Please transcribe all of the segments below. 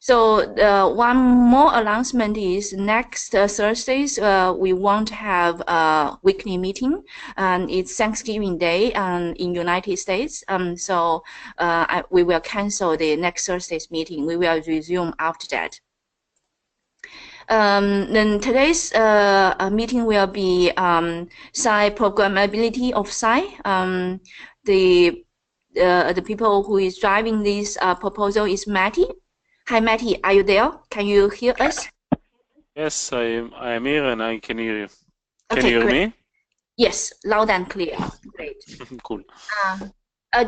So one more announcement is next Thursdays we won't have a weekly meeting, and it's Thanksgiving Day in United States. So we will cancel the next Thursday's meeting. We will resume after that. Then today's meeting will be SAI programmability of SAI. The people who is driving this proposal is Matty. Hi, Matty. Are you there? Can you hear us? Yes, I am here and I can hear you. Can Okay, you hear great. me? Yes, loud and clear. Great. Cool.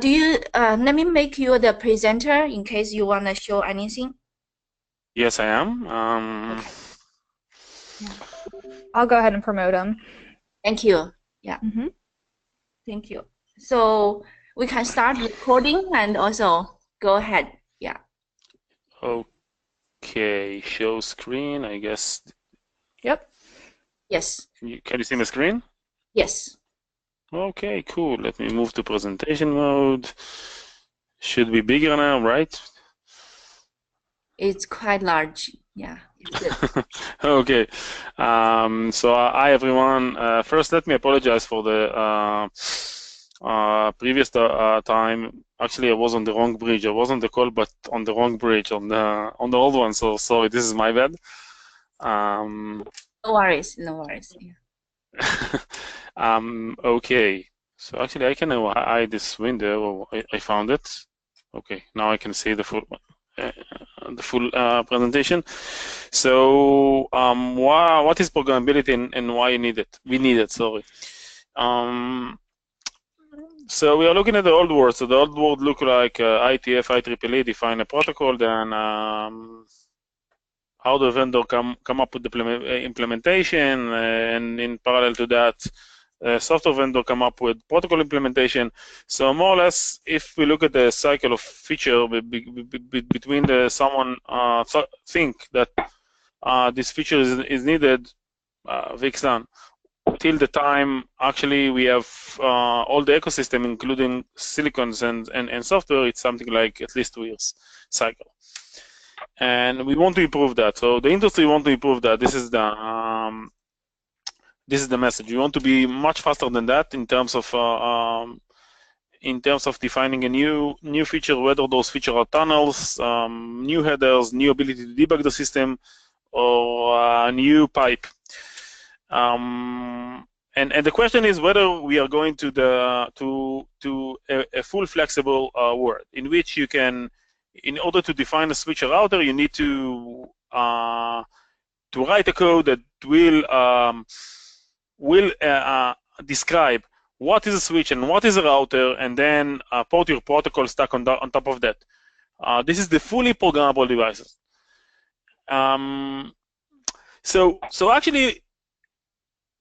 Do you let me make you the presenter in case you want to show anything? Yes, I am. Okay. Yeah. I'll go ahead and promote him. Thank you. Yeah. Thank you. So we can start recording and also go ahead. Yeah. Okay, show screen, I guess. Yep. Yes. Can you see my screen? Yes. Okay, cool. Let me move to presentation mode. Should be bigger now, right? It's quite large. Yeah. Okay. So hi everyone. First, let me apologize for the previous time. Actually, I was on the wrong bridge. I was on the call, but on the wrong bridge, on the old one. So sorry, this is my bad. No worries. No worries. Yeah. Okay. So actually, I can hide this window. I found it. Okay. Now I can see the full presentation. So what is programmability and why you need it? We need it. Sorry. So we are looking at the old world. So the old world look like IETF, IEEE define a protocol, then how the vendor come up with the implementation, and in parallel to that, software vendor come up with protocol implementation. So more or less, if we look at the cycle of feature between someone think that this feature is needed, Vixen, till the time actually we have all the ecosystem, including silicons and software, it's something like at least 2 years cycle. And we want to improve that. So the industry want to improve that. This is the message. We want to be much faster than that in terms of defining a new feature, whether those features are tunnels, new headers, new ability to debug the system, or a new pipe. And the question is whether we are going to a full flexible world in which you can, in order to define a switcher router, you need to write a code that will describe what is a switch and what is a router, and then put your protocol stack on top of that. This is the fully programmable devices. So actually,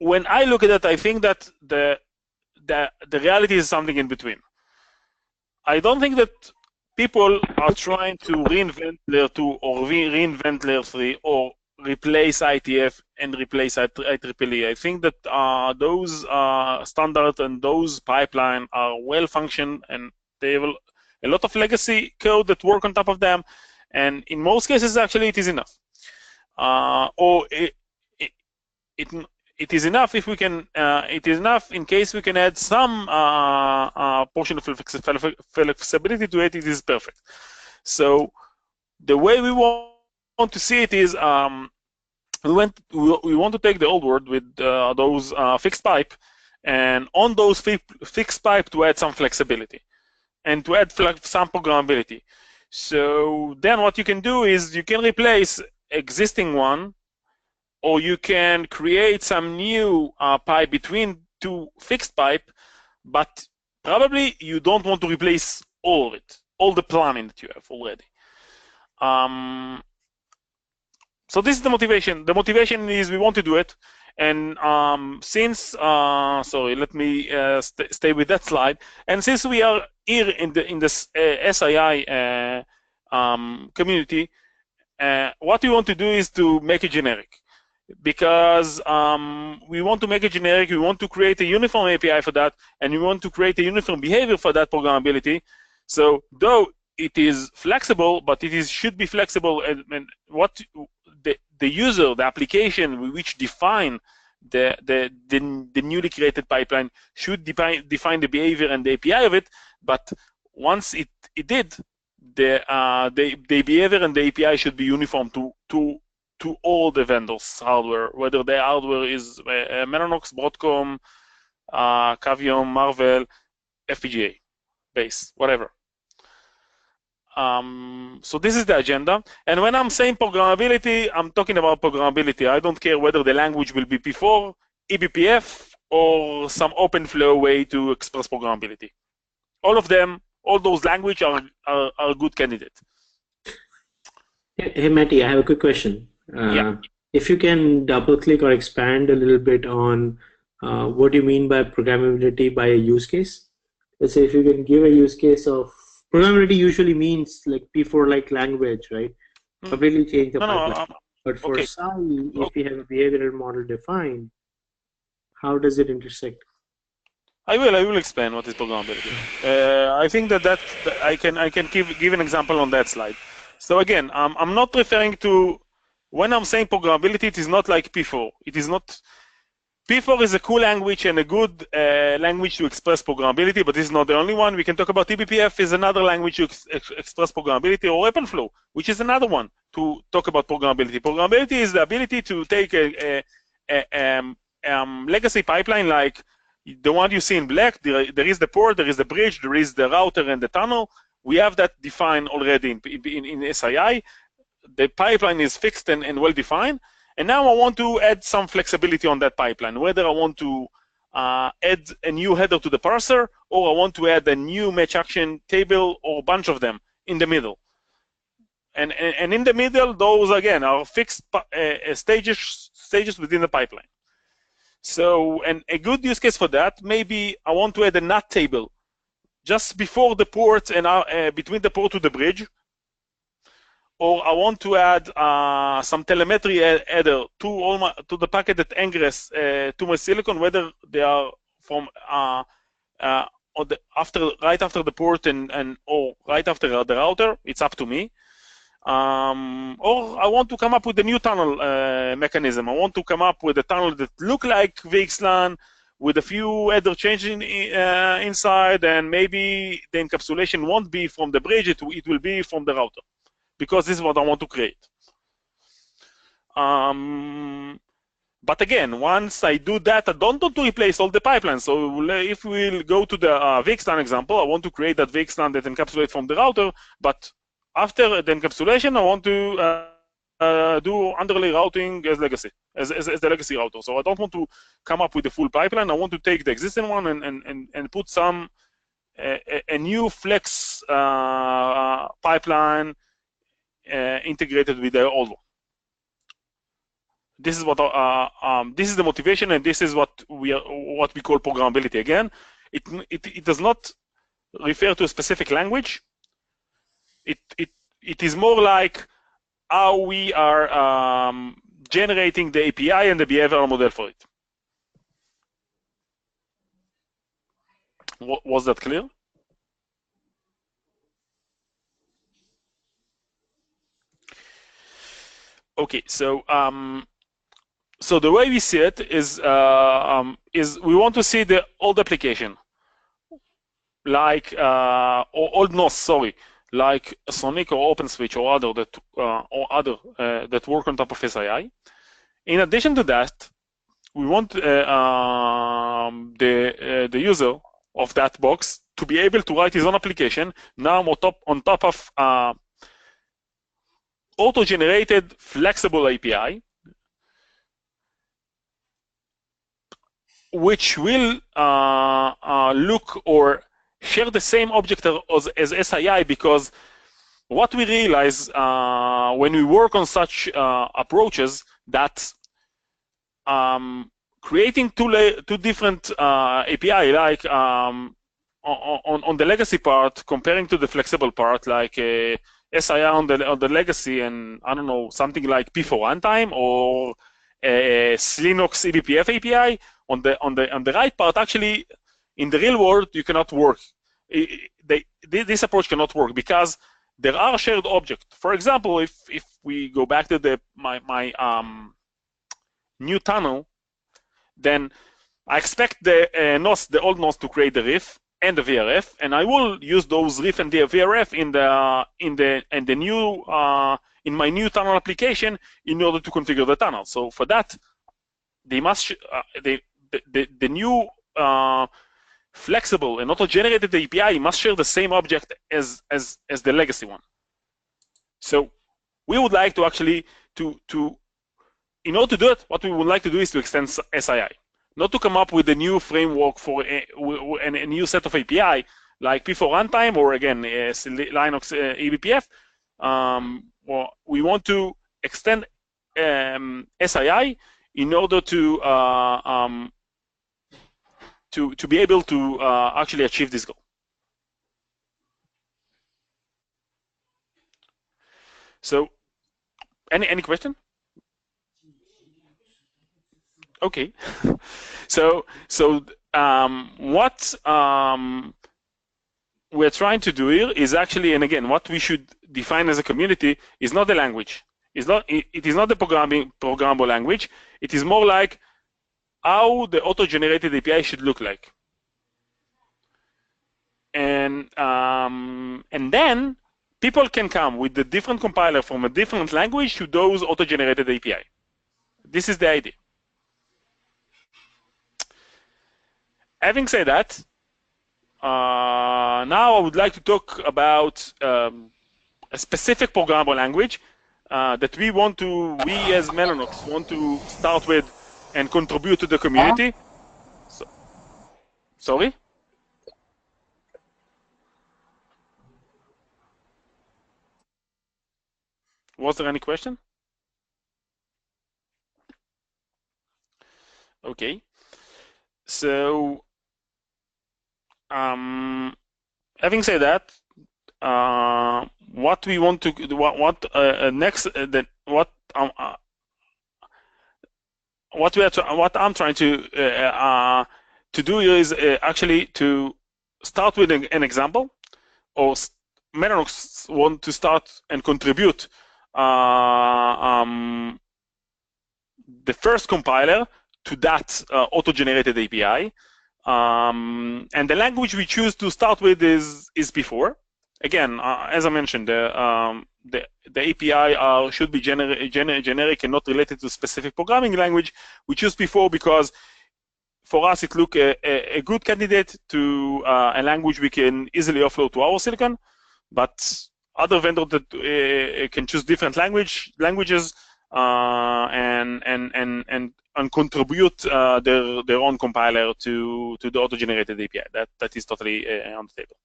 when I look at that, I think that the reality is something in between. I don't think that people are trying to reinvent layer 2 or reinvent layer 3 or replace IETF and replace IEEE. I think that those standards and those pipeline are well functioned, and they have a lot of legacy code that work on top of them. And in most cases, actually, it is enough. Or it is enough if we can. It is enough in case we can add some portion of flexibility to it. It is perfect. So the way we want to see it is we want to take the old world with those fixed pipe, and on those fixed pipe to add some flexibility and to add some programmability. So then what you can do is you can replace existing one, or you can create some new pipe between two fixed pipe, but probably you don't want to replace all of it, all the planning that you have already. So this is the motivation. The motivation is we want to do it, and sorry, let me stay with that slide. And since we are here in this SAI community, what we want to do is to make it generic. Because we want to make it generic, we want to create a uniform API for that, and we want to create a uniform behavior for that programmability. So though it is flexible, but should be flexible, and what the user, the application which define the newly created pipeline should define the behavior and the API of it. But once it did, the behavior and the API should be uniform to all the vendors' hardware, whether the hardware is Mellanox, Broadcom, Cavium, Marvell, FPGA, base, whatever. So this is the agenda. And when I'm saying programmability, I'm talking about programmability. I don't care whether the language will be P4, eBPF, or some open flow way to express programmability. All of them, all those languages are good candidates. Hey, Matty, I have a quick question. Yeah. If you can double click or expand a little bit on what do you mean by programmability by a use case? Let's say if you can give a use case of programmability usually means like P4 like language, right? Completely change the pipeline. But for SAI, if you have a behavioral model defined, how does it intersect? I will explain what is programmability. I think that I can give an example on that slide. So again, I'm not referring to, when I'm saying programmability, it is not like P4. It is not. P4 is a cool language and a good language to express programmability, but this is not the only one. We can talk about eBPF is another language to express programmability, or OpenFlow, which is another one to talk about programmability. Programmability is the ability to take a legacy pipeline like the one you see in black. There is the port, there is the bridge, there is the router and the tunnel. We have that defined already in SAI. The pipeline is fixed and well-defined. And now I want to add some flexibility on that pipeline, whether I want to add a new header to the parser, or I want to add a new match action table, or a bunch of them in the middle. And in the middle, those, again, are fixed stages within the pipeline. So, and a good use case for that, maybe I want to add a NAT table just before the port and between the port to the bridge, or I want to add some telemetry header to the packet that ingress to my silicon, whether they are from right after the port or right after the router. It's up to me. Or I want to come up with a new tunnel mechanism. I want to come up with a tunnel that look like VXLAN with a few header changes inside, and maybe the encapsulation won't be from the bridge, it will be from the router, because this is what I want to create. But again, once I do that, I don't want to replace all the pipelines. So if we'll go to the VXLAN example, I want to create that VXLAN that encapsulates from the router, but after the encapsulation, I want to do underlay routing as legacy, as the legacy router. So I don't want to come up with a full pipeline. I want to take the existing one and put some a new flex pipeline integrated with the old one. This is what this is the motivation, and this is what we call programmability. Again, it does not refer to a specific language. It is more like how we are generating the API and the behavioral model for it. Was that clear? Okay, so so the way we see it is we want to see the old application, like old NOS, sorry, like Sonic or OpenSwitch or other that work on top of SAI. In addition to that, we want the user of that box to be able to write his own application now on top of auto-generated flexible API, which will look or share the same object as SAI, because what we realize when we work on such approaches, that creating two different API, like on the legacy part, comparing to the flexible part, like SAI on the legacy, and I don't know, something like P4 runtime or Linux eBPF API on the right part, actually in the real world you cannot work this approach cannot work because there are shared objects. For example, if we go back to my new tunnel, then I expect the old nodes to create the RIF and the VRF, and I will use those RIF and the VRF in my new tunnel application in order to configure the tunnel. So for that, they must the new flexible and auto-generated API must share the same object as the legacy one. So we would like to actually in order to do it, what we would like to do is to extend SAI, not to come up with a new framework for a new set of API like P4 runtime or again Linux eBPF. Well, we want to extend SAI in order to be able to actually achieve this goal. So, any question? Okay. So what we're trying to do here is actually, and again, what we should define as a community is not the language. It is not the programmable language. It is more like how the auto-generated API should look like. And then people can come with the different compiler from a different language to those auto-generated API. This is the idea. Having said that, now I would like to talk about a specific programmable language that we as Mellanox want to start with and contribute to the community. Sorry? Was there any question? Okay. So, having said that, what we want to next what I'm trying to do is actually to start with an example, or Mellanox want to start and contribute the first compiler to that auto-generated API. And the language we choose to start with is P4. Again, as I mentioned, the API should be generic and not related to specific programming language. We choose P4 because for us it looked a good candidate to a language we can easily offload to our silicon, but other vendors that can choose different languages and contribute their own compiler to the auto-generated API. That is totally on the table.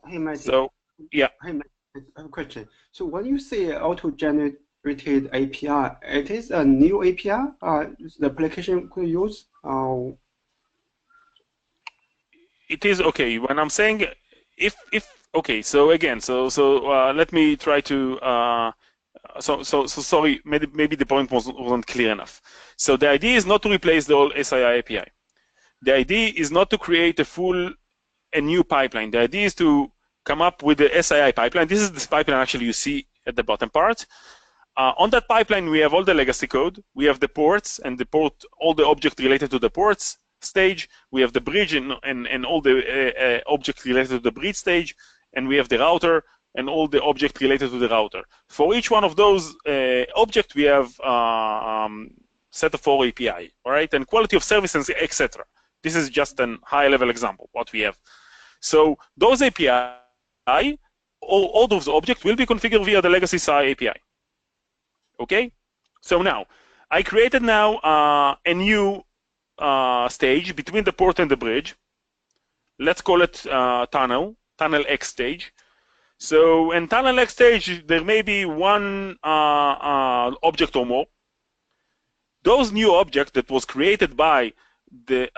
Hey, Matty. So, yeah. Hey, Matty, I have a question. So when you say auto-generated API, it is a new API the application could use? It is okay. When I'm saying okay, so again, so let me try to so sorry, maybe the point wasn't clear enough. So the idea is not to replace the old SAI API. The idea is not to create a new pipeline. The idea is to come up with the SAI pipeline. This is this pipeline actually you see at the bottom part. On that pipeline, we have all the legacy code. We have the ports and all the objects related to the ports stage. We have the bridge and all the objects related to the bridge stage. And we have the router and all the objects related to the router. For each one of those objects, we have set of 4 API, all right, and quality of service, etc. This is just a high-level example what we have. So those API, all those objects will be configured via the legacy SAI API. Okay. So now I created a new stage between the port and the bridge. Let's call it tunnel X stage. So in tunnel X stage, there may be one object or more. Those new objects that was created by the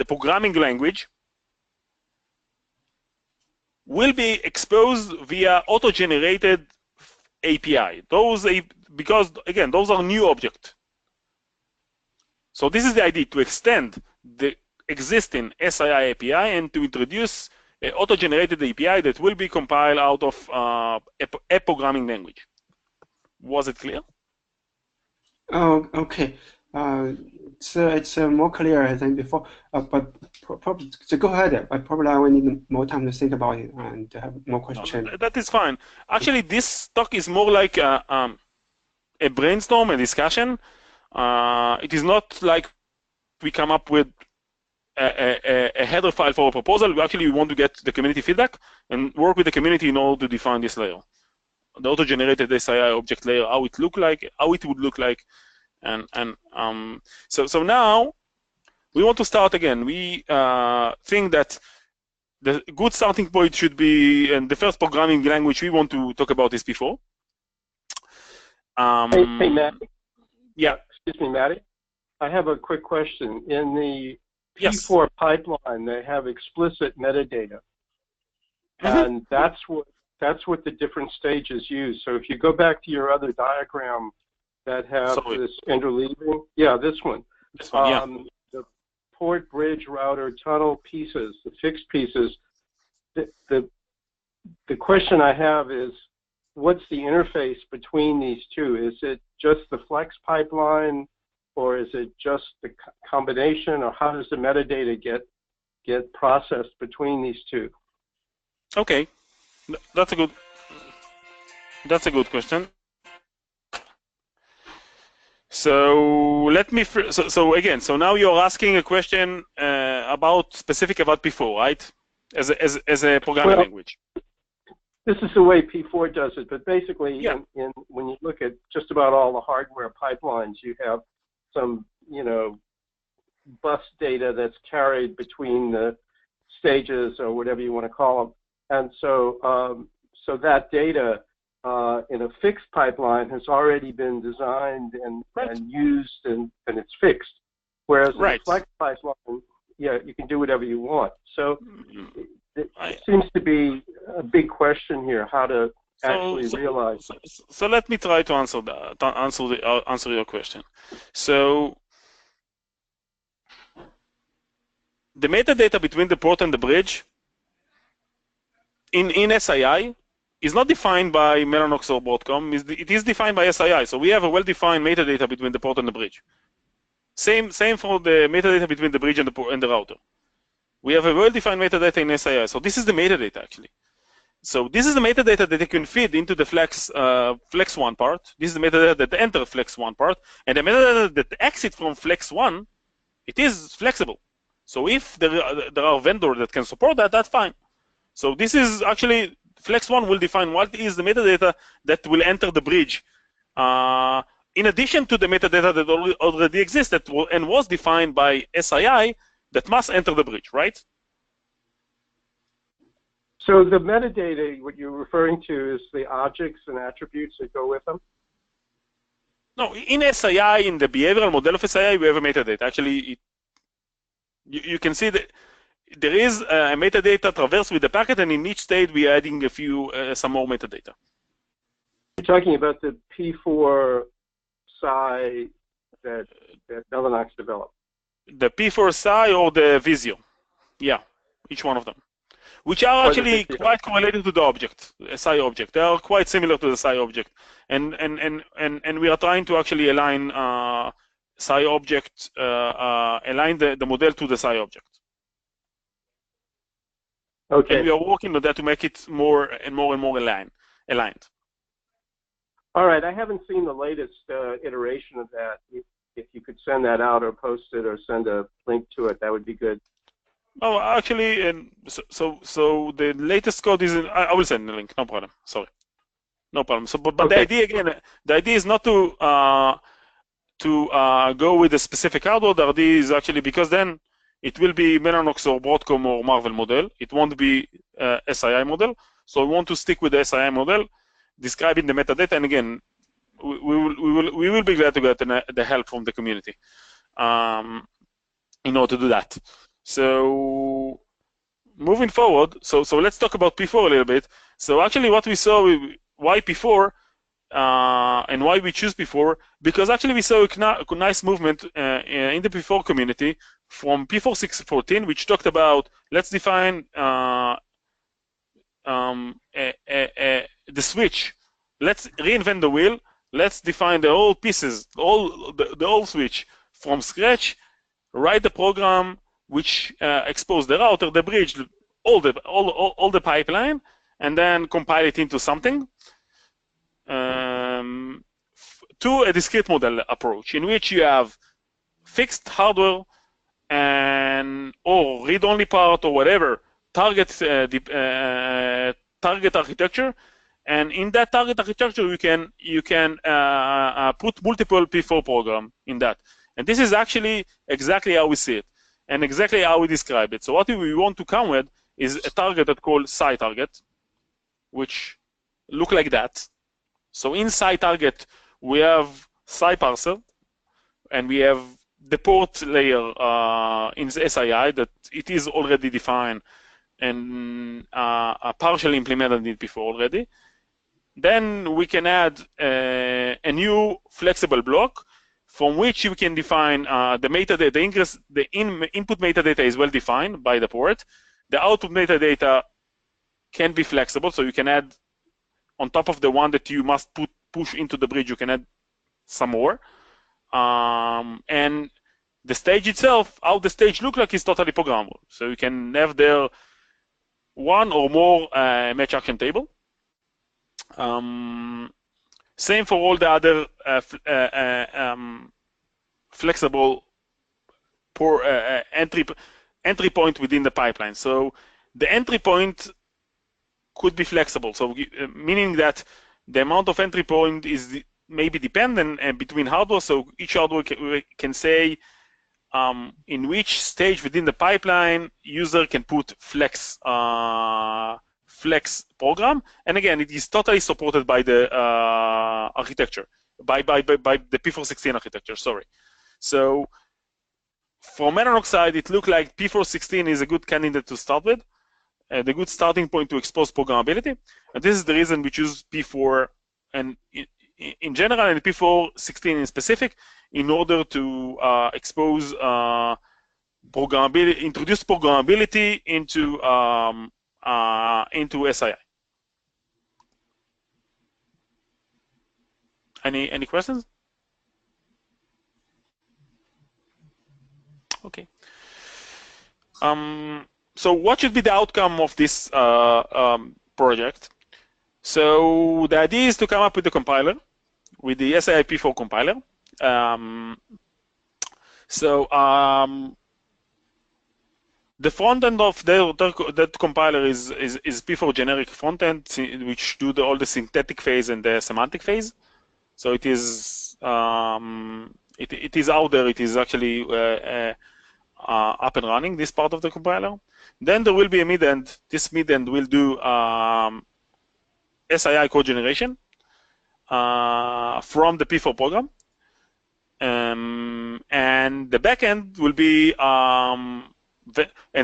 programming language will be exposed via auto-generated API. Because again, those are new objects. So this is the idea, to extend the existing SAI API and to introduce an auto-generated API that will be compiled out of a programming language. Was it clear? Oh, okay. It's more clear than before. But probably so go ahead. But probably I will need more time to think about it and have more questions. No, that is fine. Actually, this talk is more like a brainstorm, a discussion. It is not like we come up with a header file for a proposal. We want to get the community feedback and work with the community in order to define this layer, the auto-generated SAI object layer, how it would look like, so now we want to start again. We think that the good starting point should be, and the first programming language we want to talk about is P4. Hey, Matt. Yeah. Excuse me, Matty. I have a quick question. In the Yes. P4 pipeline, they have explicit metadata, and that's what the different stages use. So if you go back to your other diagram that have this interleaving, yeah, this one. This one, yeah. The port, bridge, router, tunnel pieces, the fixed pieces. The question I have is, what's the interface between these two? Is it just the Flex pipeline, or is it just the combination, or how does the metadata get processed between these two? Okay, that's a good question. So let me so now you're asking a question specific about P4, right? As a programming language. This is the way P4 does it, but basically, yeah. When you look at just about all the hardware pipelines, you have some, bus data that's carried between the stages or whatever you want to call them, and so that data in a fixed pipeline has already been designed and used and it's fixed, whereas in a Flex pipeline, yeah, you can do whatever you want. So it seems to be a big question here, how to actually realize. So let me try to answer that. Answer your question. So the metadata between the port and the bridge in SAI is not defined by Mellanox or Broadcom. It is defined by SAI. So we have a well-defined metadata between the port and the bridge. Same for the metadata between the bridge and the router. We have a well-defined metadata in SAI. So this is the metadata actually. So this is the metadata that you can feed into the Flex 1 part. This is the metadata that enters Flex 1 part, and the metadata that exits from Flex 1, it is flexible. So if there are vendors that can support that, that's fine. So this is actually Flex 1 will define what is the metadata that will enter the bridge, in addition to the metadata that already existed and was defined by SAI that must enter the bridge, right? So the metadata, what you're referring to, is the objects and attributes that go with them? No, in SAI, in the behavioral model of SAI, we have a metadata. Actually, you can see that there is a metadata traverse with the packet, and in each state we are adding some more metadata. You're talking about the P4 SAI that Mellanox developed? The P4 SAI or the Visio, yeah, each one of them, which are actually quite correlated to the object, SAI object. They are quite similar to the SAI object, and we are trying to actually align SAI object, align the model to the SAI object. Okay. And we are working on that to make it more and more aligned. All right, I haven't seen the latest iteration of that. If you could send that out or post it or send a link to it, that would be good. Oh, actually, so the latest code is I will send the link. No problem. Sorry, no problem. So, but okay. The idea is not to go with a specific hardware. The idea is actually because then it will be Mellanox or Broadcom or Marvel model. It won't be SAI model. So we want to stick with the SAI model, describing the metadata. And again, we will be glad to get the help from the community in order to do that. So moving forward, so let's talk about P4 a little bit. So actually what we saw, why P4 and why we choose P4, because actually we saw a nice movement in the P4 community from P4614, which talked about let's define the switch. Let's reinvent the wheel. Let's define the whole pieces, the whole switch from scratch. Write the program which expose the router, the bridge, all the pipeline, and then compile it into something. To a discrete model approach, in which you have fixed hardware and or read-only part or whatever target target architecture, and in that target architecture you can put multiple P4 program in that, and this is actually exactly how we see it and exactly how we describe it. So what we want to come with is a target that called SAI target, which look like that. So in SAI target we have SAI parser, and we have the port layer in the SAI that it is already defined and partially implemented it before already. Then we can add a new flexible block from which you can define the metadata. The input metadata is well defined by the port. The output metadata can be flexible, so you can add on top of the one that you must push into the bridge, you can add some more. And the stage itself, how the stage look like, is totally programmable. So you can have there one or more match action table. Same for all the other flexible entry point within the pipeline. So the entry point could be flexible. So meaning that the amount of entry point is maybe dependent between hardware. So each hardware can say in which stage within the pipeline user can put flex program. And again, it is totally supported by the architecture, by the P416 architecture. Sorry. So from Mellanox side, it looked like P416 is a good candidate to start with, the good starting point to expose programmability. And this is the reason we choose P4 and in general and P416 in specific, in order to expose programmability, introduce programmability into SAI. Any questions? Okay. So what should be the outcome of this project? So the idea is to come up with a compiler, with the SAI P4 compiler. The front end of that compiler is P4 generic front end, which do all the synthetic phase and the semantic phase. So it is it is out there. It is actually up and running, this part of the compiler. Then there will be a mid-end. This mid-end will do SAI code generation from the P4 program. And the backend will be, and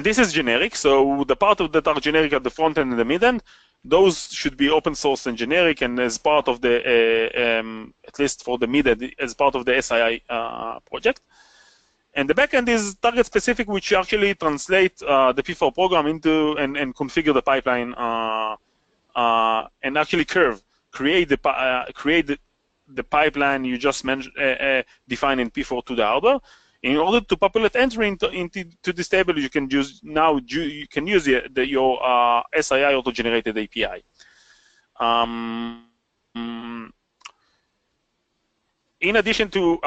this is generic, so the part of that are generic at the front end and the mid-end, those should be open source and generic, and as part of the, at least for the mid-end, as part of the SAI project. And the backend is target specific, which actually translate the P4 program into and configure the pipeline and actually create the pipeline you just mentioned, defined in P4 to the hardware. In order to populate entry into this table, you can use your SAI auto-generated API. In addition to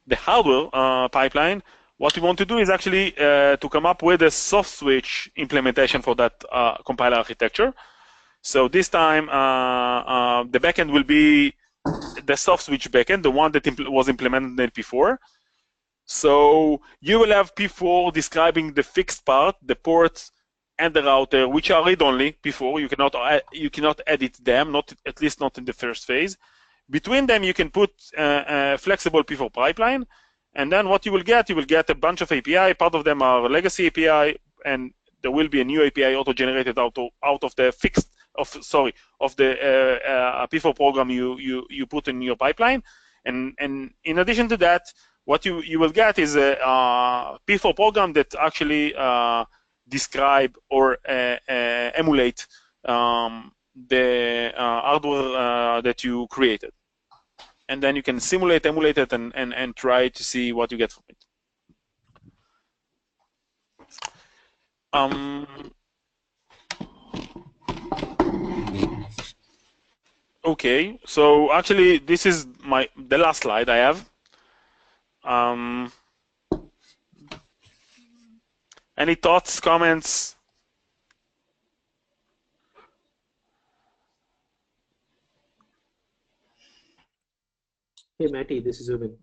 the hardware pipeline, what we want to do is actually to come up with a soft switch implementation for that compiler architecture. So this time, the backend will be the soft switch backend, the one that was implemented before. So you will have P4 describing the fixed part, the ports, and the router, which are read-only P4. You cannot edit them, at least not in the first phase. Between them, you can put a flexible P4 pipeline, and then what you will get a bunch of API. Part of them are legacy API, and there will be a new API auto-generated out of the fixed of the P4 program you put in your pipeline. And in addition to that, what you will get is a P4 program that actually describe or emulate the hardware that you created. And then you can simulate, emulate it, and try to see what you get from it. Okay, so actually this is the last slide I have. Any thoughts, comments? Hey, Matty, this is Ubin.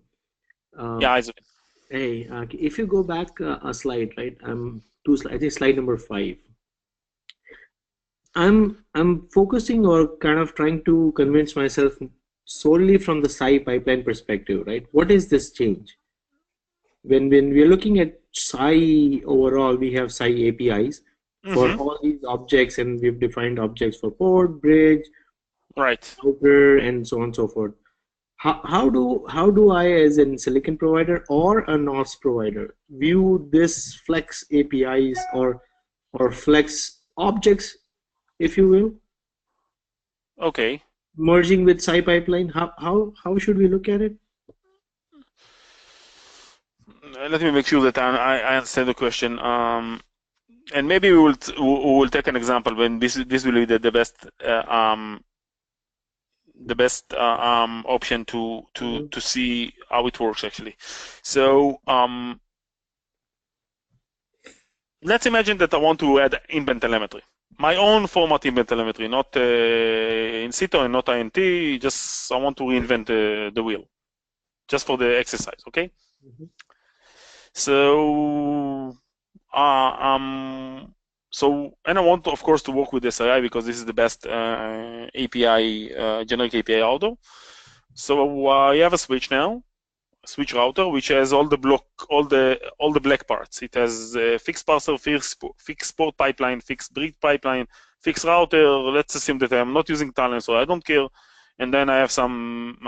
Yeah, Isaac. Hey, if you go back a slide, right? Two slides. I think slide number 5. I'm focusing or kind of trying to convince myself solely from the SAI pipeline perspective, right? What is this change? When we're looking at SAI overall, we have SAI APIs for all these objects, and we've defined objects for port, bridge, right, router, and so on and so forth. How do I, as a silicon provider or a NOS provider, view this flex APIs or flex objects, if you will? Okay. Merging with SAI pipeline, how should we look at it? Let me make sure that I understand the question. And maybe we will take an example when this will be the best option to see how it works actually. So let's imagine that I want to add in-band telemetry, my own format in-band telemetry, not in situ and not INT. Just I want to reinvent the wheel, just for the exercise. Okay. So and I want to, of course, to work with SAI because this is the best API, generic API out there. So I have a switch now, a switch router, which has all the black parts. It has fixed parser, fixed port pipeline, fixed bridge pipeline, fixed router. Let's assume that I'm not using talent, so I don't care. And then I have some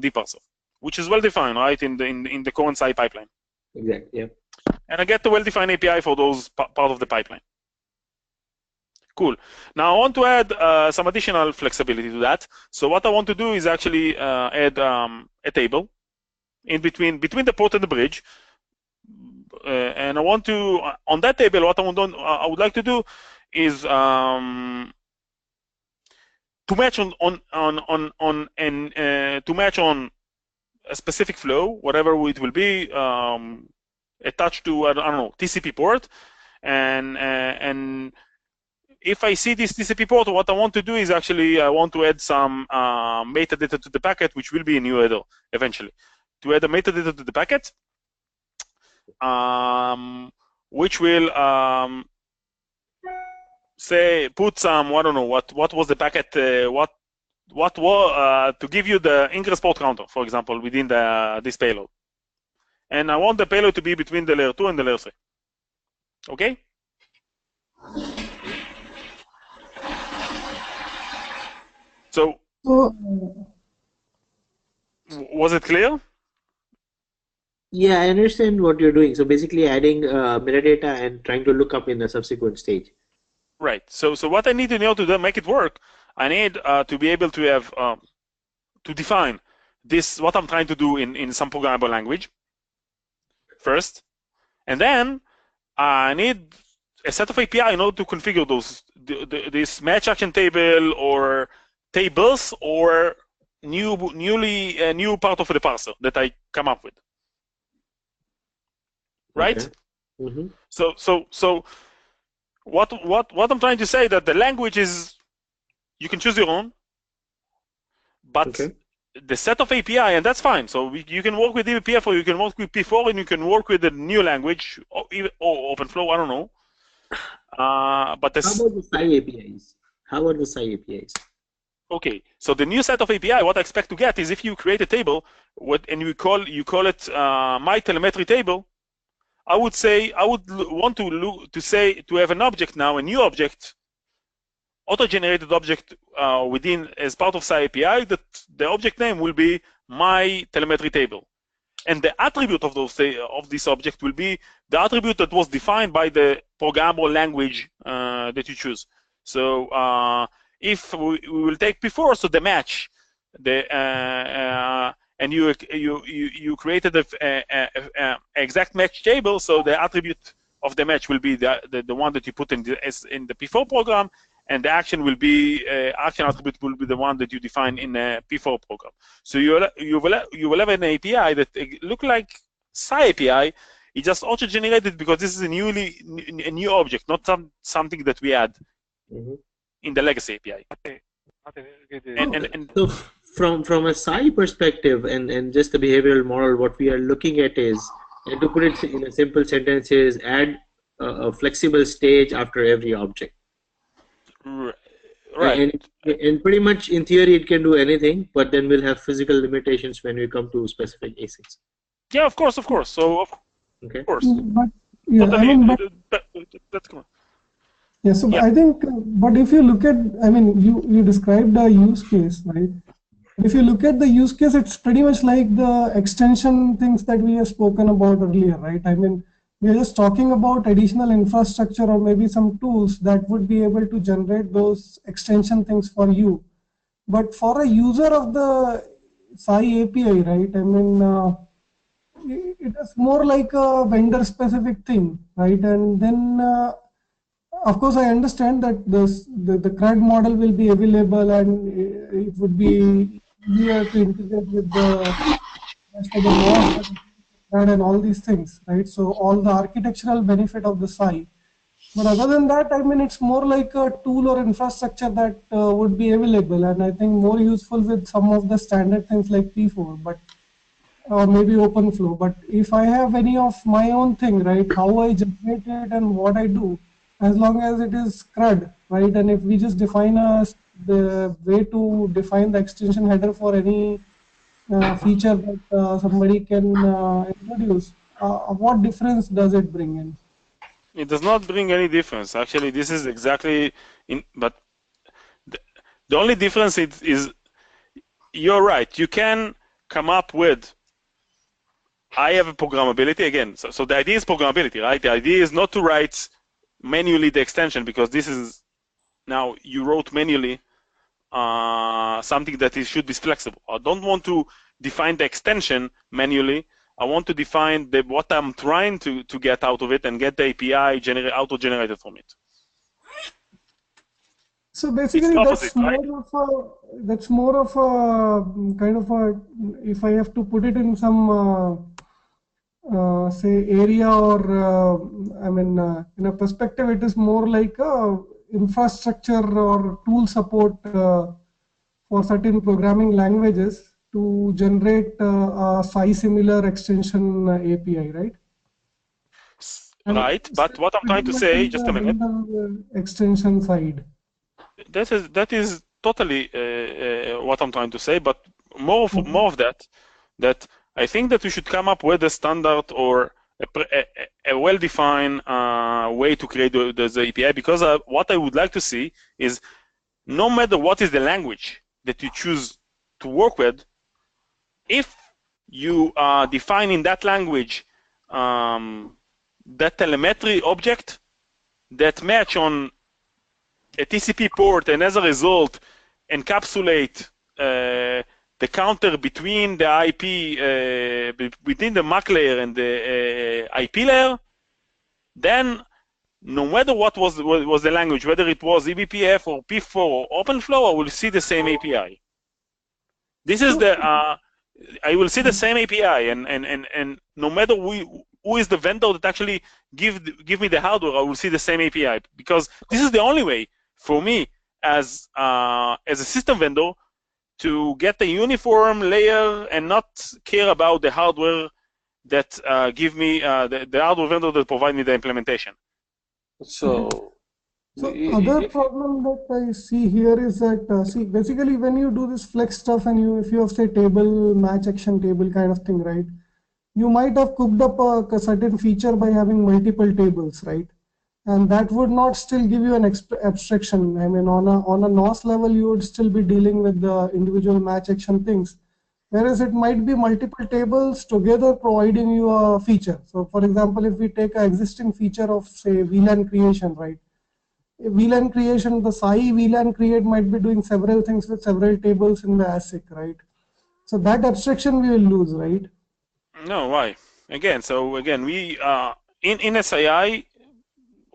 deparser, which is well defined, right, in the current SAI pipeline. Exactly. Yeah. And I get the well-defined API for those part of the pipeline. Cool. Now I want to add some additional flexibility to that. So what I want to do is actually add a table in between the port and the bridge. And I want to on that table, what I would like to do is to match on a specific flow, whatever it will be, attached to I don't know, TCP port, and if I see this TCP port, what I want to do is actually I want to add some metadata to the packet, which will be a new header eventually. To add a metadata to the packet, which will say put some, I don't know what was the packet, what was to give you the ingress port counter, for example, within this payload. And I want the payload to be between the layer 2 and the layer 3. Okay? So, was it clear? Yeah, I understand what you're doing. So basically adding metadata and trying to look up in the subsequent stage. Right. So what I need to know to make it work, I need to be able to have to define this, what I'm trying to do in some programmable language first, and then I need a set of API in order to configure this match action table or tables or new part of the parser that I come up with. Right? Okay. So what I'm trying to say that the language is, you can choose your own, but the set of API, and that's fine. So you can work with eBPF, or you can work with P4, and you can work with the new language or OpenFlow. I don't know. But how about the SAI APIs? Okay, so the new set of API, what I expect to get is if you create a table, and you call it my telemetry table, I would say I would want to have an object now, a new object, auto-generated object within as part of SAI API. That the object name will be my telemetry table, and the attribute of this object will be the attribute that was defined by the programmable language that you choose. So if we will take P4, so the match, and you created a exact match table, so the attribute of the match will be the one that you put in the P4 program, and the action will be action attribute will be the one that you define in a P4 program. So you will have an API that look like SAI API. It just auto generated because this is a new object, not something that we add in the legacy API. So from a SAI perspective and just the behavioral model, what we are looking at is, and to put it in a simple sentence, is add a flexible stage after every object. Right. And pretty much in theory it can do anything, but then we'll have physical limitations when we come to specific ASICs. Yeah, of course. So okay. Of course. But yeah, totally, I mean, that's cool. Yeah, so I think, but if you look at, I mean, you described a use case, right? If you look at the use case, it's pretty much like the extension things that we have spoken about earlier, right? I mean, we're just talking about additional infrastructure or maybe some tools that would be able to generate those extension things for you. But for a user of the SAI API, right? I mean, it is more like a vendor specific thing, right? And then, of course, I understand that the CRUD model will be available and it would be easier to integrate with the rest of the NOS and all these things, right? So all the architectural benefit of the SAI. But other than that, I mean, it's more like a tool or infrastructure that would be available, and I think more useful with some of the standard things like P4, but or maybe OpenFlow. But if I have any of my own thing, right, how I generate it and what I do, as long as it is CRUD, right, and if we just define the way to define the extension header for any feature that somebody can introduce, what difference does it bring in? It does not bring any difference. Actually, this is exactly but the only difference is you're right. You can come up with, I have a programmability again. So the idea is programmability, right? The idea is not to write manually the extension, because this is now you wrote manually something that should be flexible. I don't want to define the extension manually. I want to define what I'm trying to get out of it and get the API auto-generated from it. So basically, opposite, that's more of a kind of a, if I have to put it in some say area or I mean in a perspective, it is more like a infrastructure or tool support for certain programming languages to generate a SAI similar extension API, right? Right, but what I'm trying to say, just a minute. Extension side. That is totally what I'm trying to say, but more of that I think that we should come up with a standard or a well-defined way to create the API, because what I would like to see is, no matter what is the language that you choose to work with, if you define in that language that telemetry object that match on a TCP port, and as a result encapsulate the counter between the IP, between the MAC layer and the IP layer, then no matter what was the language, whether it was eBPF or P4 or OpenFlow, I will see the same API. This is I will see the same API, and no matter who is the vendor that actually give me the hardware, I will see the same API, because this is the only way for me as a system vendor to get a uniform layer and not care about the hardware that give me the hardware vendor that provide me the implementation. So other problem that I see here is that see, basically when you do this flex stuff and if you have say table match action table kind of thing, right, you might have cooked up a certain feature by having multiple tables, right? And that would not still give you an abstraction. I mean, on a NOS level, you would still be dealing with the individual match action things. whereas it might be multiple tables together providing you a feature. So for example, if we take an existing feature of, say, VLAN creation, right? VLAN creation, the SAI VLAN create might be doing several things with several tables in the ASIC, right? So that abstraction we will lose, right? No, why? Again, so again, we in SAI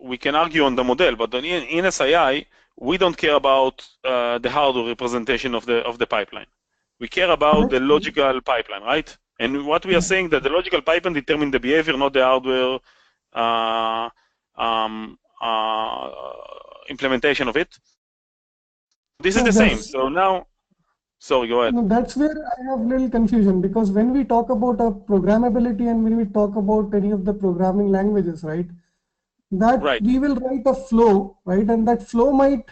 we can argue on the model, but in SAI we don't care about the hardware representation of the pipeline. We care about the logical pipeline, right? And what we are saying that the logical pipeline determines the behavior, not the hardware implementation of it. This is the same. So now, sorry, go ahead. No, that's where I have little confusion, because when we talk about a programmability and when we talk about any of the programming languages, right, that we will write a flow, right, and that flow might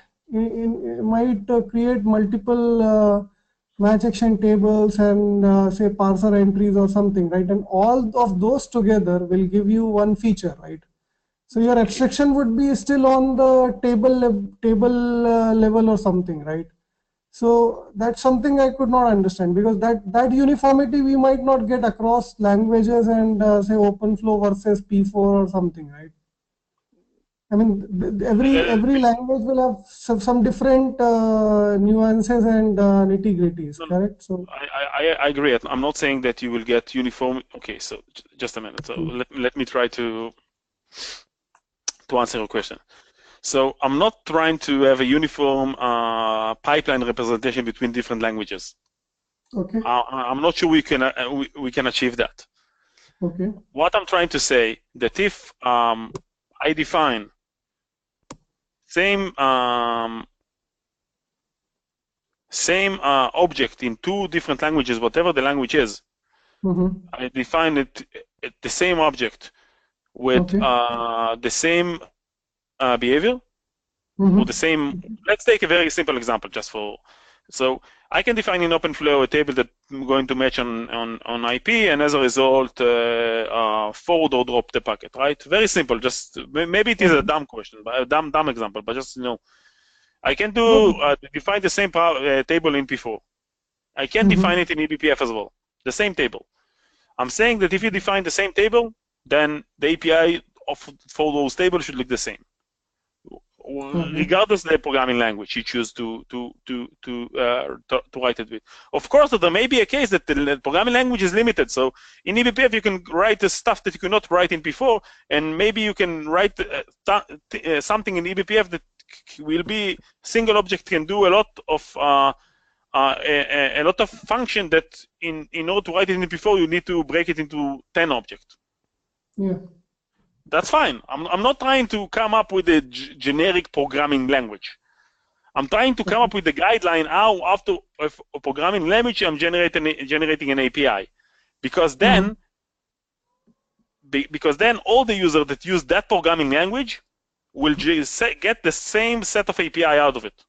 create multiple match action tables and say parser entries or something, right, and all of those together will give you one feature, right? So your abstraction would be still on the table level or something, right? So that's something I could not understand, because that uniformity we might not get across languages and say OpenFlow versus P4 or something, right? I mean, every language will have some different nuances and nitty-gritties, correct? So I agree. I'm not saying that you will get uniform. Okay, so just a minute. So let me try to answer your question. So I'm not trying to have a uniform pipeline representation between different languages. Okay. I'm not sure we can achieve that. Okay. What I'm trying to say that if I define same object in two different languages, whatever the language is, I define it the same object with the same behavior, or the same. Let's take a very simple example, just for. So I can define in OpenFlow a table that I'm going to match on IP, and as a result, forward or drop the packet. Right? Very simple. Just maybe it is a dumb question, but a dumb example. But just I can define the same table in P4. I can define it in eBPF as well. The same table. I'm saying that if you define the same table, then the API for those tables should look the same, regardless of the programming language you choose to write it with. Of course, there may be a case that the programming language is limited. So in eBPF, you can write the stuff that you cannot write in P4, and maybe you can write something in eBPF that will be single object, can do a lot of function that in order to write it in P4, you need to break it into 10 objects. Yeah. That's fine. I'm not trying to come up with a generic programming language. I'm trying to come up with a guideline how after a programming language I'm generating an API, because then all the users that use that programming language will get the same set of API out of it.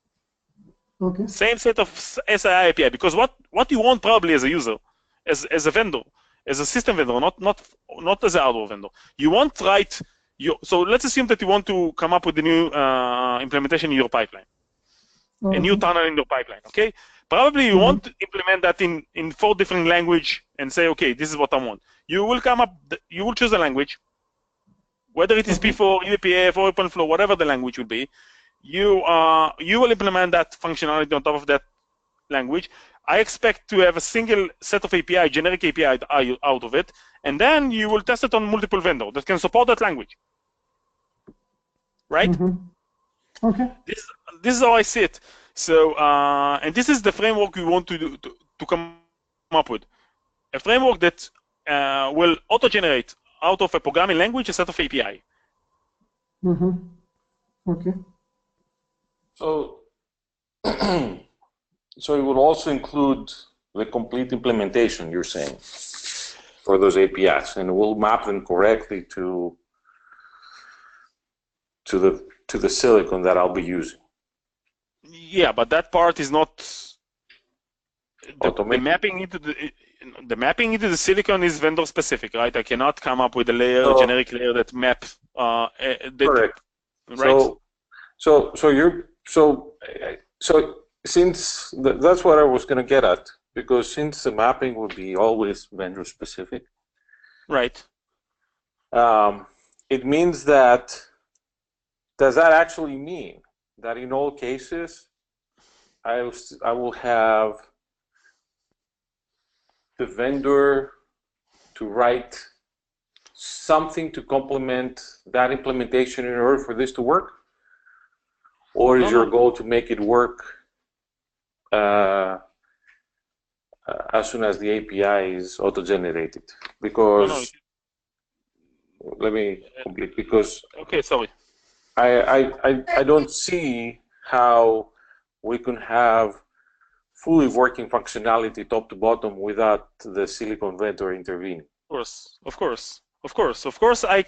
Okay. Same set of SAI API, because what you want probably as a user, as a vendor, as a system vendor, not as a hardware vendor. You want so let's assume that you want to come up with a new implementation in your pipeline, a new tunnel in your pipeline. Okay, probably you want to implement that in 4 different languages and say, okay, this is what I want. You will you will choose a language, whether it is P4, eBPF, or OpenFlow, whatever the language will be. You will implement that functionality on top of that language. I expect to have a single set of API, generic API out of it, and then you will test it on multiple vendors that can support that language. Right? Okay. This is how I see it. So, and this is the framework we want to come up with. A framework that will auto-generate out of a programming language a set of API. Okay. So, so it would also include the complete implementation, you're saying, for those APIs, and we'll map them correctly to the silicon that I'll be using. Yeah, but that part is not the mapping into the silicon is vendor specific, right? I cannot come up with a generic layer that maps. Correct. Right. So since that's what I was going to get at, Because since the mapping would be always vendor specific, Right. it means that, does that actually mean that in all cases, I will have the vendor to write something to complement that implementation in order for this to work? Or is your goal to make it work as soon as the API is auto-generated? Because, let me complete, because okay, sorry. I don't see how we can have fully working functionality top to bottom without the silicon vendor intervening. Of course. I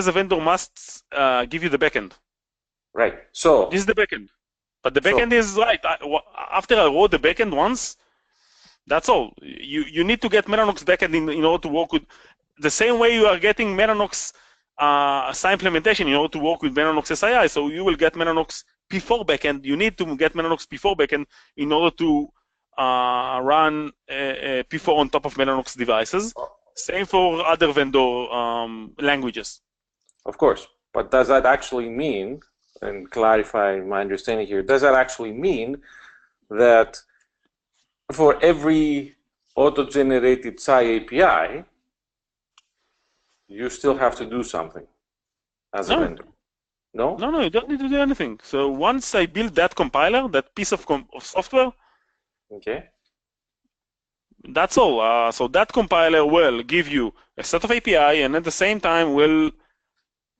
as a vendor must give you the backend. Right. So this is the backend, but the backend is right. After I wrote the backend once, that's all. You need to get Mellanox backend in order to work with the same way you are getting Mellanox SAI implementation in order to work with Mellanox SAI. So you will get Mellanox P4 backend. You need to get Mellanox P4 backend in order to run P4 on top of Mellanox devices. Same for other vendor languages. Of course, but does that actually mean, and clarify my understanding here, does that actually mean that for every auto-generated SAI API, you still have to do something as a vendor? No? No, you don't need to do anything. So once I build that compiler, that piece of software, okay, that's all. So that compiler will give you a set of API, and at the same time will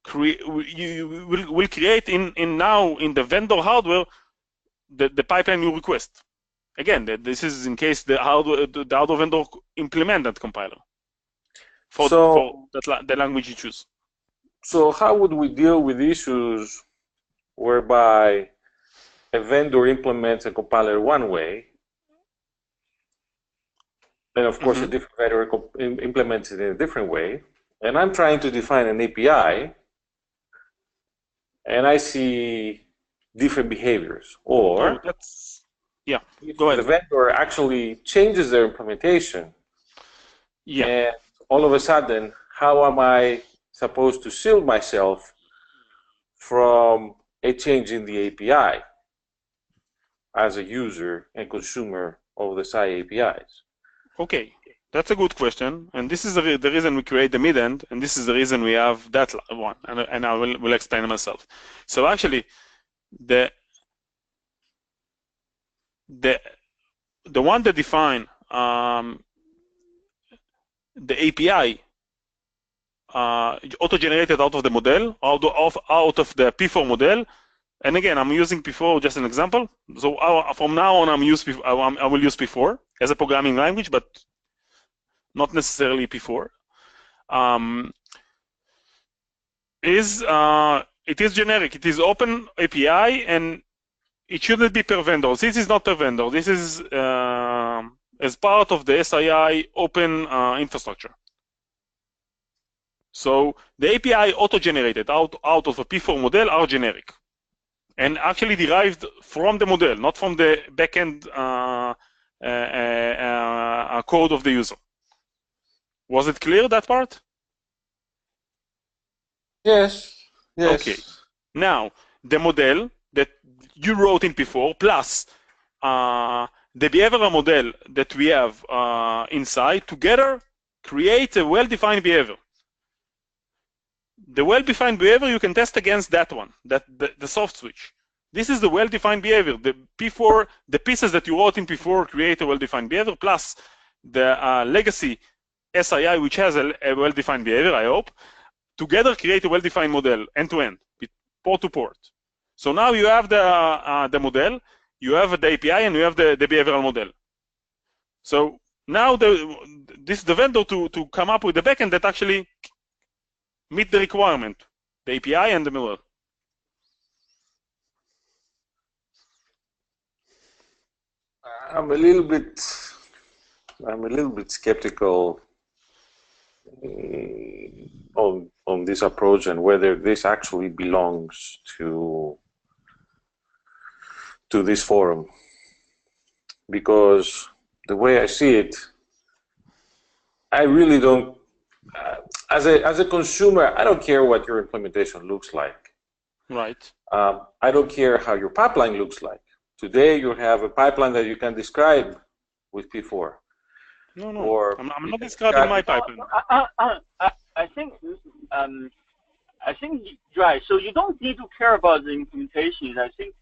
create now in the vendor hardware the pipeline you request. Again, this is in case the hardware vendor implement that compiler for the language you choose. So how would we deal with issues whereby a vendor implements a compiler one way, and of course a different vendor implements it in a different way, and I'm trying to define an API, and I see different behaviors? Or go ahead. The vendor actually changes their implementation, and all of a sudden, how am I supposed to shield myself from a change in the API as a user and consumer of the SAI APIs? Okay, that's a good question, and this is the reason we create the mid-end, and this is the reason we have that one, and I will explain myself. So actually, the one that define the API auto-generated out of the model, out of the P4 model. And again, I'm using P4 just an example. So from now on, I will use P4 as a programming language, but not necessarily P4. It is generic. It is open API, and it shouldn't be per vendor. This is not per vendor. This is as part of the SAI open infrastructure. So the API auto-generated out of a P4 model are generic, and actually derived from the model, not from the backend code of the user. Was it clear, that part? Yes. Okay. Now, the model that you wrote in P4 plus the behavioral model that we have inside together create a well-defined behavior. The well-defined behavior you can test against that one, the soft switch. This is the well-defined behavior. The P4, the pieces that you wrote in P4 create a well-defined behavior, plus the legacy SAI, which has a well-defined behavior, I hope, together create a well-defined model end-to-end, port to port. So now you have the model, you have the API, and you have the behavioral model. So now this is the vendor to come up with the backend that actually meet the requirement, the API and the model. I'm a little bit skeptical on this approach and whether this actually belongs to this forum, because the way I see it, I really don't. As a consumer, I don't care what your implementation looks like. Right. I don't care how your pipeline looks like. Today, you have a pipeline that you can describe with P4. No, Or I'm not describing my pipeline. I think right. So you don't need to care about the implementation. I think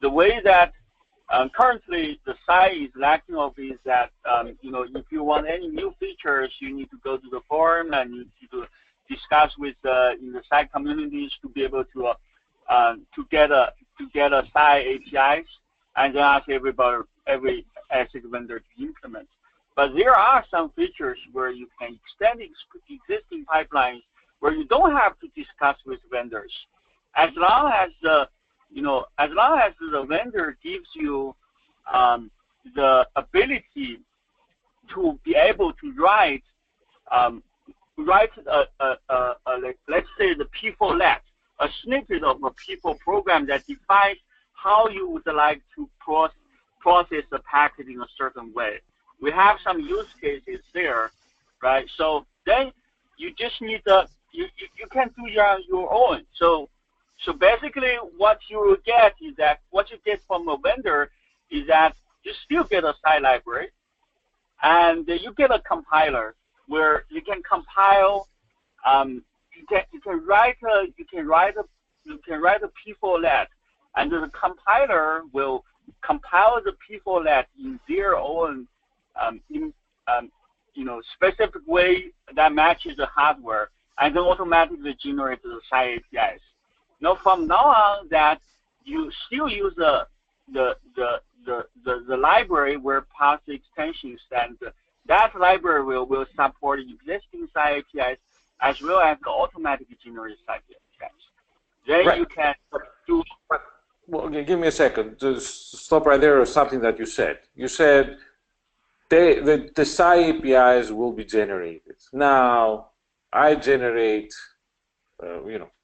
the way that currently the SAI is lacking of is that if you want any new features, you need to go to the forum and you need to discuss with in the SAI communities to be able to get a SAI APIs and then ask every ASIC vendor to implement. But there are some features where you can extend existing pipelines where you don't have to discuss with vendors, as long as the vendor gives you the ability to be able to write let's say the P4let, a snippet of a P4 program that defines how you would like to process the packet in a certain way. We have some use cases there, right? So then you just need you can do your own. So basically what you will get is that what you get from a vendor is that you still get a SAI library and you get a compiler where you can compile you can write a P4let, and the compiler will compile the P4let in their own specific way that matches the hardware, and then automatically generate the SAI APIs. Now from now on, that you still use the library where past extensions, and that library will support existing SAI APIs as well as the automatically generated SAI APIs. Then right. You can do. Well, give me a second. Just stop right there. Or something that you said. You said the SAI APIs will be generated. Now, I generate,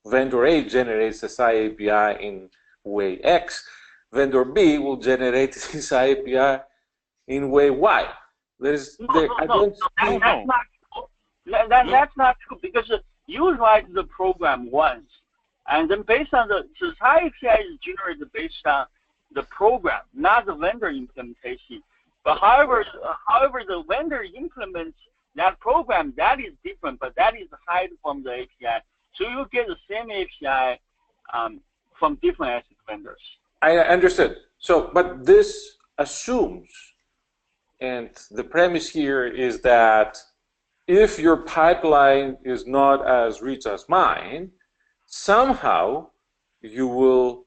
vendor A generates the SAI API in way X. Vendor B will generate the SAI API in way Y. That's not true, because you write the program once, and then based on the SAI API is generated based on the program, not the vendor implementation. But however, the vendor implements that program, that is different, but that is hide from the API. So you get the same API from different ASIC vendors. I understood. So, but this assumes, and the premise here is that if your pipeline is not as rich as mine, somehow you will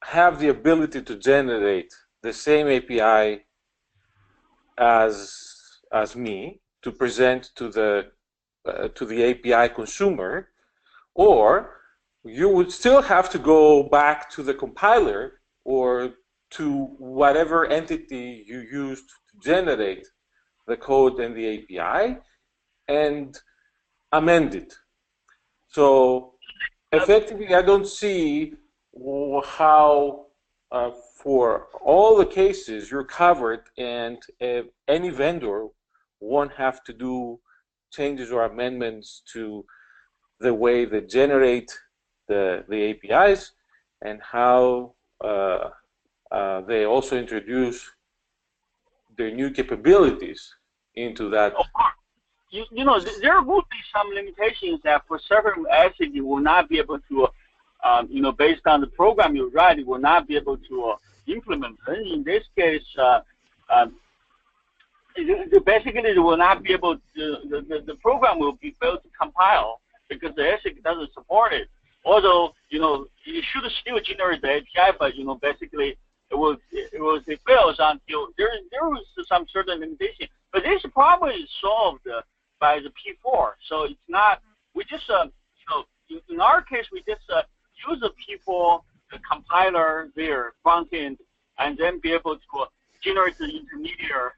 have the ability to generate the same API as me to present to the API consumer, or you would still have to go back to the compiler or to whatever entity you used to generate the code and the API and amend it. So effectively, I don't see how for all the cases you're covered, and any vendor won't have to do changes or amendments to the way they generate the APIs and how they also introduce their new capabilities into that. There will be some limitations that for certain ASIC you will not be able to, based on the program you write, you will not be able to implement. And in this case, basically you will not be able to, the program will be failed to compile because the ASIC doesn't support it. Although, it should still generate the API, but, basically it fails until there was some certain limitation. But this problem is solved by the P4. So it's not, we just, in our case, we just use the P4, the compiler there, front end, and then be able to generate the intermediate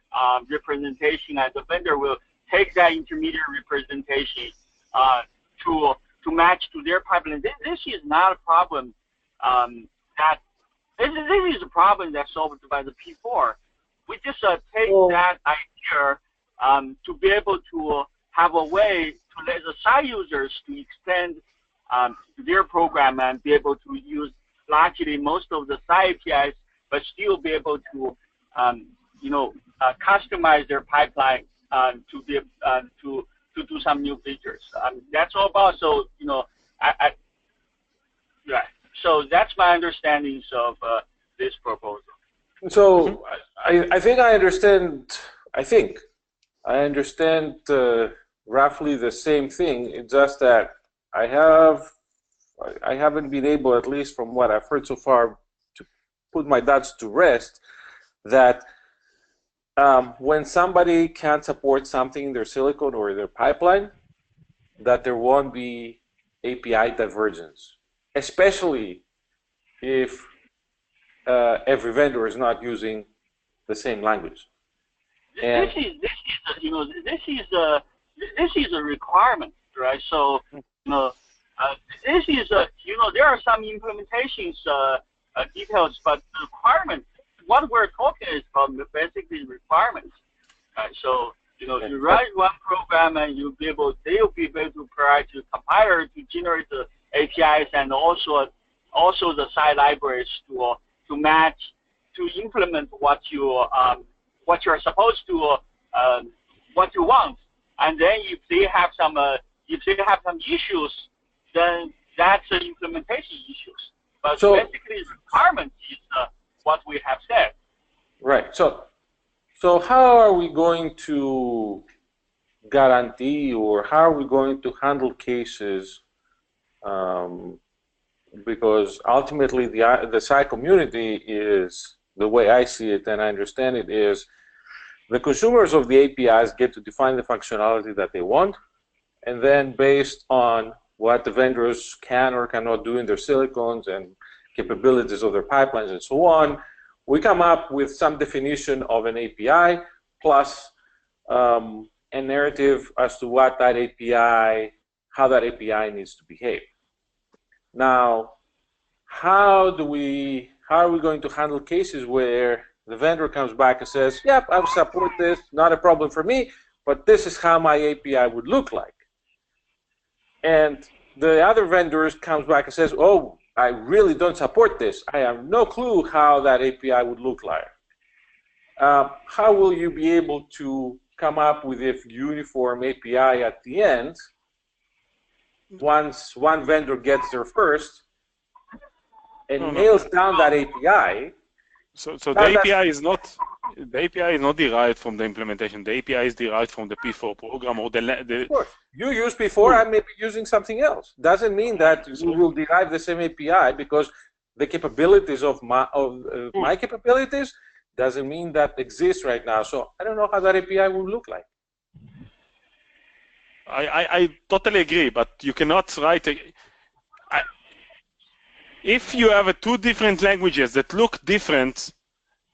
representation, and the vendor will take that intermediate representation to match to their pipeline. This is not a problem this is a problem that's solved by the P4. we just take that idea to be able to have a way to let the SAI users to extend their program and be able to use largely most of the SAI APIs, but still be able to customize their pipeline to be to do some new features. That's all about. So so that's my understanding of this proposal. So I think I understand. I understand roughly the same thing. It's just that I haven't been able, at least from what I've heard so far, to put my doubts to rest that when somebody can't support something in their silicon or their pipeline, that there won't be API divergence, especially if every vendor is not using the same language. And this is a requirement, right? So this is there are some implementations details, but the requirement, what we're talking is about basically requirements. Right? So you write one program and they'll be able to provide to compiler to generate the APIs and also the SAI libraries to match, to implement what you're supposed to what you want. And then if they have some issues, then that's the implementation issues. But so, basically, the requirement is what we have said. Right. So how are we going to guarantee, or how are we going to handle cases? Because ultimately, the SAI community is, the way I see it and I understand it, is the consumers of the APIs get to define the functionality that they want, and then based on what the vendors can or cannot do in their silicons and capabilities of their pipelines and so on, we come up with some definition of an API plus a narrative as to what that API, how that API needs to behave. Now, how are we going to handle cases where the vendor comes back and says, yep, I support this, not a problem for me, but this is how my API would look like. And the other vendors comes back and says, oh, I really don't support this. I have no clue how that API would look like. How will you be able to come up with a uniform API at the end once one vendor gets there first and nails down that API? So the API is not derived from the implementation. The API is derived from the P4 program or the. Of course, you use P4. I may be using something else. Doesn't mean that we will derive the same API because the capabilities of my capabilities doesn't mean that exists right now. So I don't know how that API will look like. I totally agree, but you cannot write if you have two different languages that look different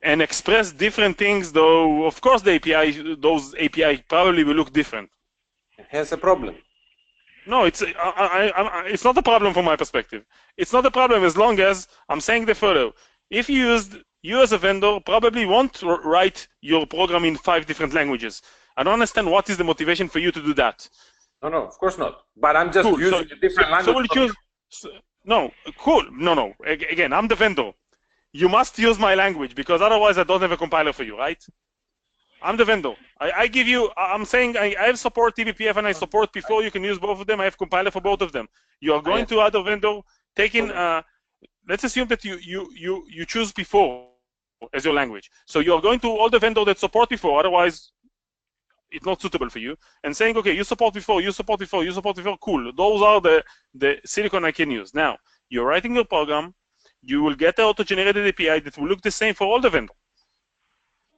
and express different things, though, of course, those API probably will look different. Hence a problem. No, it's not a problem from my perspective. It's not a problem as long as I'm saying the follow. If you as a vendor probably won't write your program in 5 different languages. I don't understand what is the motivation for you to do that. No, of course not. But I'm just using a different language. So we'll choose. No, cool. No. Again, I'm the vendor. You must use my language because otherwise I don't have a compiler for you, right? I'm the vendor. I give you. I'm saying I have support TBPF and I support P4. You can use both of them. I have compiler for both of them. You are going to other vendor, taking. Let's assume that you choose P4 as your language. So you are going to all the vendor that support P4. Otherwise, it's not suitable for you, and saying, okay, you support P4, you support P4, you support P4, cool. Those are the silicon I can use. Now, you're writing your program, you will get an auto-generated API that will look the same for all the vendors.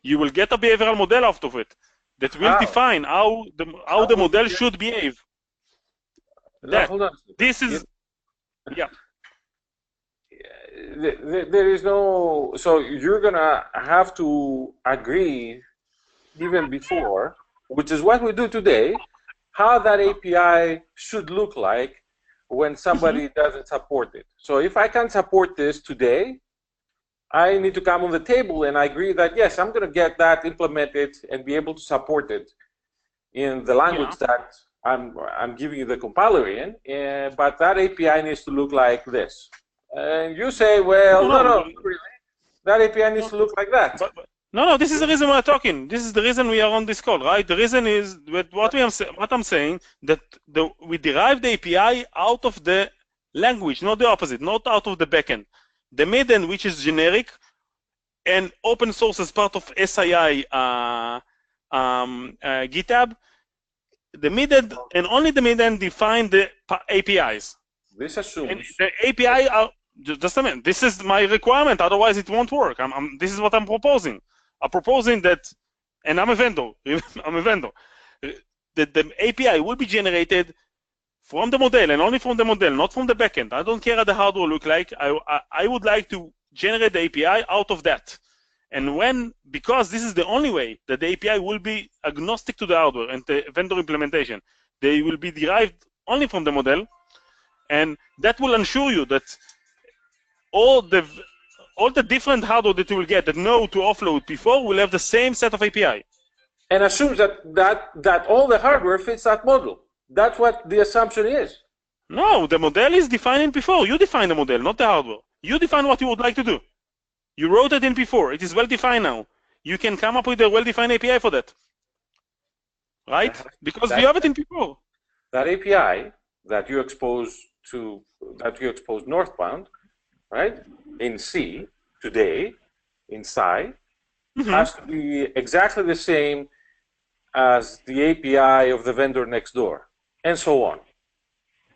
You will get a behavioral model out of it that will define how the model should behave. Hold on. This is, yeah. There is no, so you're gonna have to agree even before, which is what we do today, how that API should look like when somebody doesn't support it. So if I can support this today, I need to come on the table and I agree that, yes, I'm going to get that implemented and be able to support it in the language that I'm giving you the compiler in, but that API needs to look like this. And you say, well, no, really. That API needs to look like that. No, this is the reason we're talking. This is the reason we are on this call, right? The reason is that what I'm saying, that we derive the API out of the language, not the opposite, not out of the backend. The midend, which is generic and open source as part of SAI GitHub, the midend and only the midend define the APIs. This assumes and the API are just a minute. This is my requirement. Otherwise, it won't work. This is what I'm proposing. I'm proposing that, and I'm a vendor. I'm a vendor. That the API will be generated from the model and only from the model, not from the backend. I don't care how the hardware look like. I would like to generate the API out of that. And because this is the only way that the API will be agnostic to the hardware and the vendor implementation, they will be derived only from the model, and that will ensure you that all the different hardware that you will get that know to offload P4 will have the same set of API. And assumes that all the hardware fits that model. That's what the assumption is. No, the model is defined in P4. You define the model, not the hardware. You define what you would like to do. You wrote it in P4. It is well defined now. You can come up with a well-defined API for that, right? Because you have it in P4. That API that you expose northbound, right? In C today, in SAI, has to be exactly the same as the API of the vendor next door, and so on.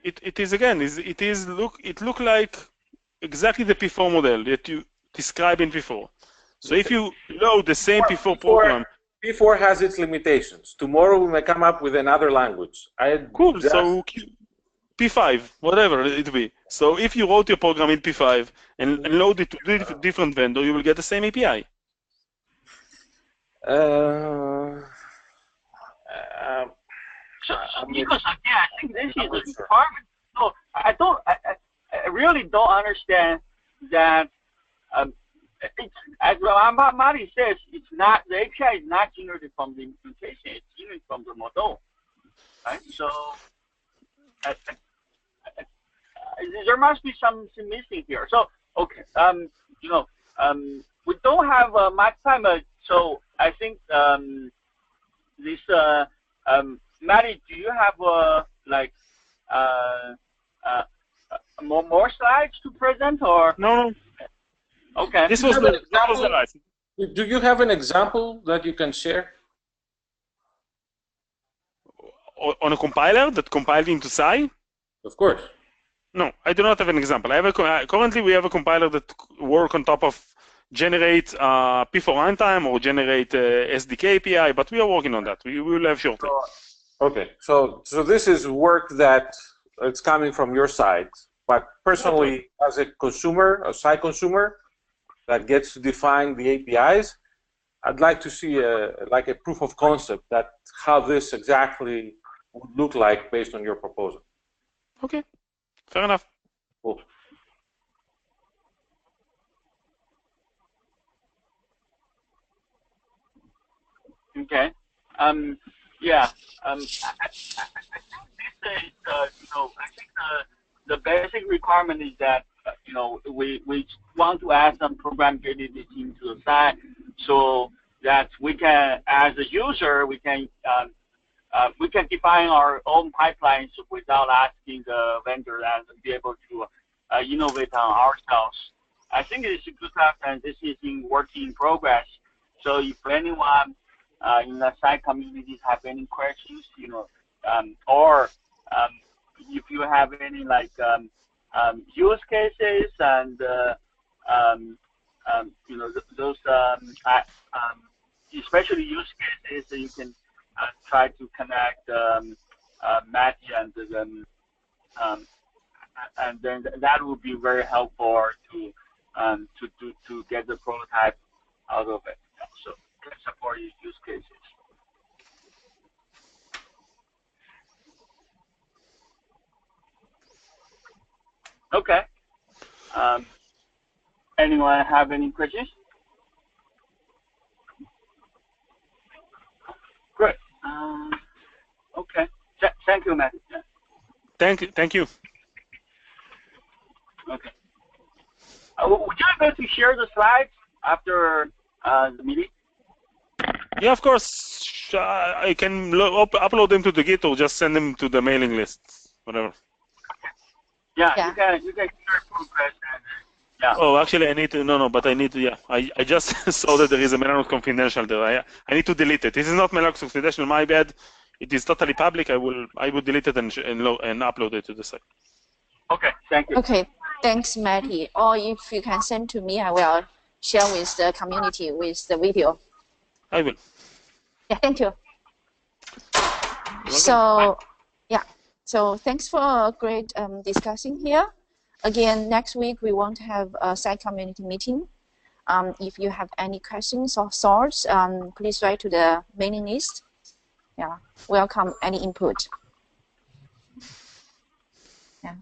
It is again. It look like exactly the P4 model that you describe in P4. So if you load the same P4 program, P4 has its limitations. Tomorrow we may come up with another language. Cool. So P5, whatever it be. So if you wrote your program in P5 and load it to different vendor, you will get the same API. Because again, I think this is a requirement. So I really don't understand that. As Mari says, it's not the API is not generated from the implementation; it's generated from the model, right? So there must be something missing here. So okay, we don't have much time. So I think this Mari, do you have more slides to present or no? Okay. This was the slide. Do you have an example that you can share? On a compiler that compiled into SAI? Of course. No, I do not have an example. Currently, we have a compiler that works on top of generate P4 runtime or generate SDK API, but we are working on that. We will have shortly. Okay, so this is work that it's coming from your side, but personally, as a consumer, a SAI consumer that gets to define the APIs, I'd like to see a proof of concept that how this exactly would look like based on your proposal. Okay, fair enough. Cool. Okay. Yeah. I think the basic requirement is that we want to add some programmability into the SAI so that we can, as a user, we can define our own pipelines without asking the vendor and be able to innovate on ourselves. I think it's a good stuff, and this is in work in progress. So if anyone in the SAI community have any questions, or if you have any use cases and those especially use cases, you can try to connect Matty and then that would be very helpful to get the prototype out of it. So can support use cases. Okay. anyone have any questions? Great. Okay. Thank you, Matt. Yeah. Thank you. Okay. Would you be able to share the slides after the meeting? Yeah, of course. I can upload them to the Git or just send them to the mailing list, whatever. Yeah, Yeah. you can share progress and yeah. Oh, actually, I need to. No, but I need to. Yeah, I just saw that there is a Mellanox confidential there. I need to delete it. This is not Mellanox confidential. My bad. It is totally public. I would delete it and upload it to the site. Okay, thank you. Okay, thanks, Matty. Or if you can send to me, I will share with the community with the video. I will. Yeah, thank you. So, yeah. So thanks for great discussing here. Again, next week we want to have a SAI community meeting. If you have any questions or thoughts, please write to the mailing list. Yeah, welcome any input. Yeah.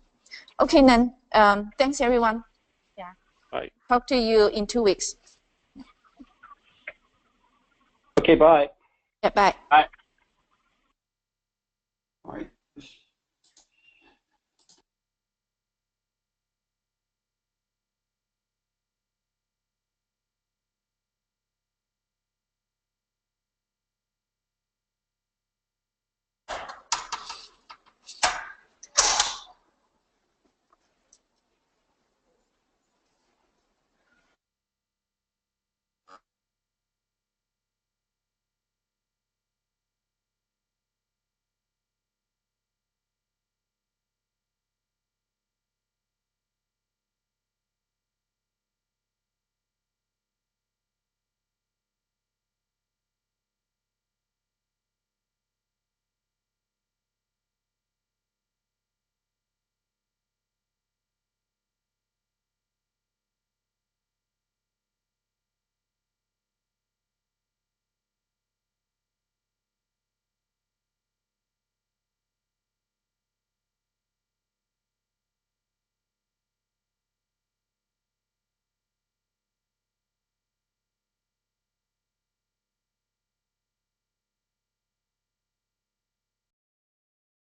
Okay, then. Thanks, everyone. Yeah. Bye. Talk to you in 2 weeks. Okay, bye. Yeah, bye. Bye. All right.